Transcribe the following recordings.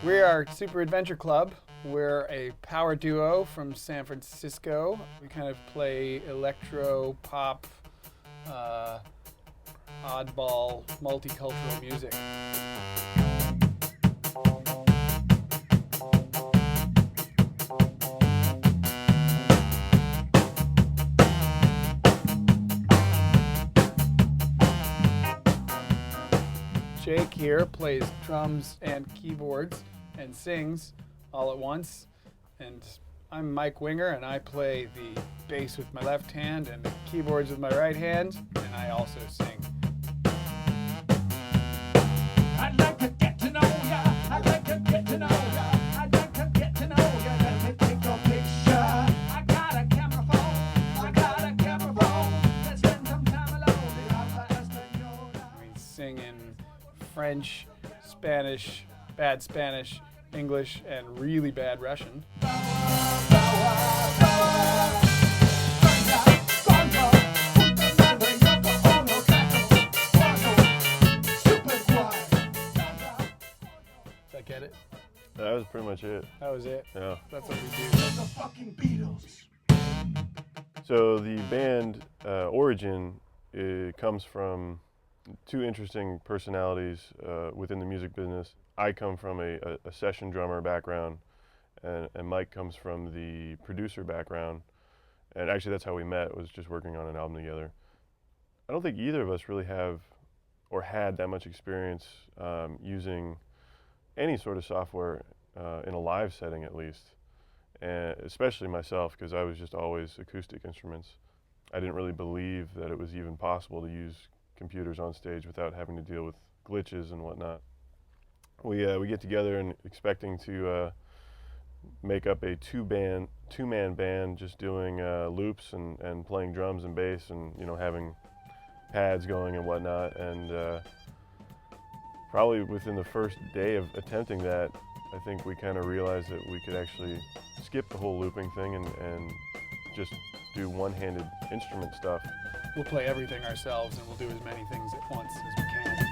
We are Super Adventure Club. We're a power duo from San Francisco. We kind of play electro, pop, oddball, multicultural music. Jake here plays drums and keyboards and sings all at once. And I'm Mike Winger, and I play the bass with my left hand and the keyboards with my right hand, and I also sing. I'd like to get to know ya. I'd like to get to know ya. I'd like to get to know ya. Let me take your picture. I got a camera phone. I got a camera phone. Let's spend some time alone. We sing in French, Spanish, bad Spanish, English, and really bad Russian. Did I get it? That was pretty much it. That was it. Yeah. That's what we do. The fucking Beatles. So the band origin, it comes from two interesting personalities within the music business. I come from a session drummer background, and Mike comes from the producer background. And actually that's how we met, was just working on an album together. I don't think either of us really have or had that much experience using any sort of software in a live setting, at least. And especially myself, because I was just always acoustic instruments. I didn't really believe that it was even possible to use computers on stage without having to deal with glitches and whatnot. We get together and expecting to make up a two-man band, just doing loops and playing drums and bass, and having pads going and whatnot. And probably within the first day of attempting that, I think we kind of realized that we could actually skip the whole looping thing and just do one-handed instrument stuff. We'll play everything ourselves, and we'll do as many things at once as we can.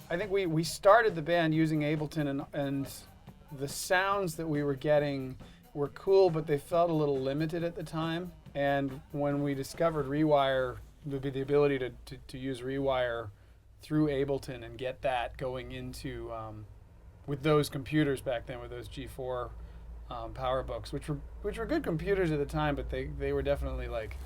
I think we started the band using Ableton, and the sounds that we were getting were cool, but they felt a little limited at the time. And when we discovered Rewire, the ability to use Rewire through Ableton and get that going into, with those computers back then, with those G4 PowerBooks, which were good computers at the time, but they were definitely like,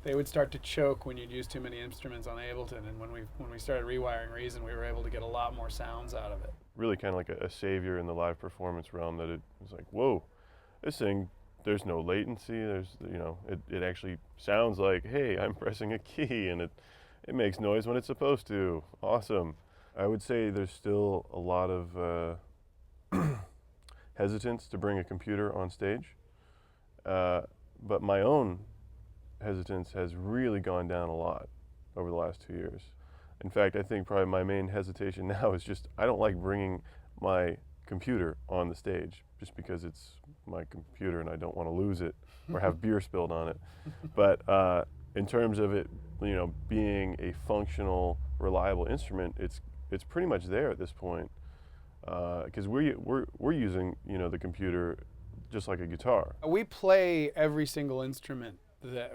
they would start to choke when you'd use too many instruments on Ableton. And when we started rewiring Reason, we were able to get a lot more sounds out of it. Really kind of like a savior in the live performance realm, that it was like, whoa, this thing, there's no latency. It actually sounds like, hey, I'm pressing a key, and it makes noise when it's supposed to. Awesome. I would say there's still a lot of hesitance to bring a computer on stage, but my own hesitance has really gone down a lot over the last 2 years. In fact, I think probably my main hesitation now is just, I don't like bringing my computer on the stage, just because it's my computer and I don't want to lose it or have beer spilled on it. But in terms of it, being a functional, reliable instrument, it's pretty much there at this point, because we're using the computer just like a guitar. We play every single instrument that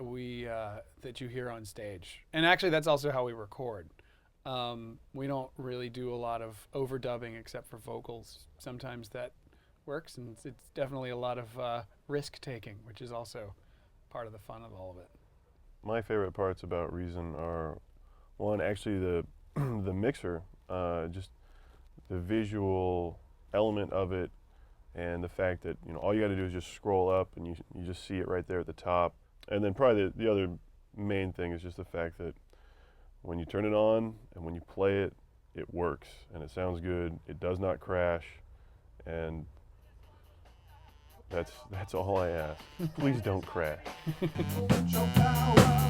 that you hear on stage, and actually that's also how we record. We don't really do a lot of overdubbing except for vocals. Sometimes that works, and it's definitely a lot of risk taking, which is also part of the fun of all of it. My favorite parts about Reason are, one, actually the the mixer. Just the visual element of it, and the fact that, you know, all you got to do is just scroll up and you just see it right there at the top. And then probably the other main thing is just the fact that when you turn it on and when you play it, it works and it sounds good. It does not crash, and that's all I ask. Please don't crash. Put your power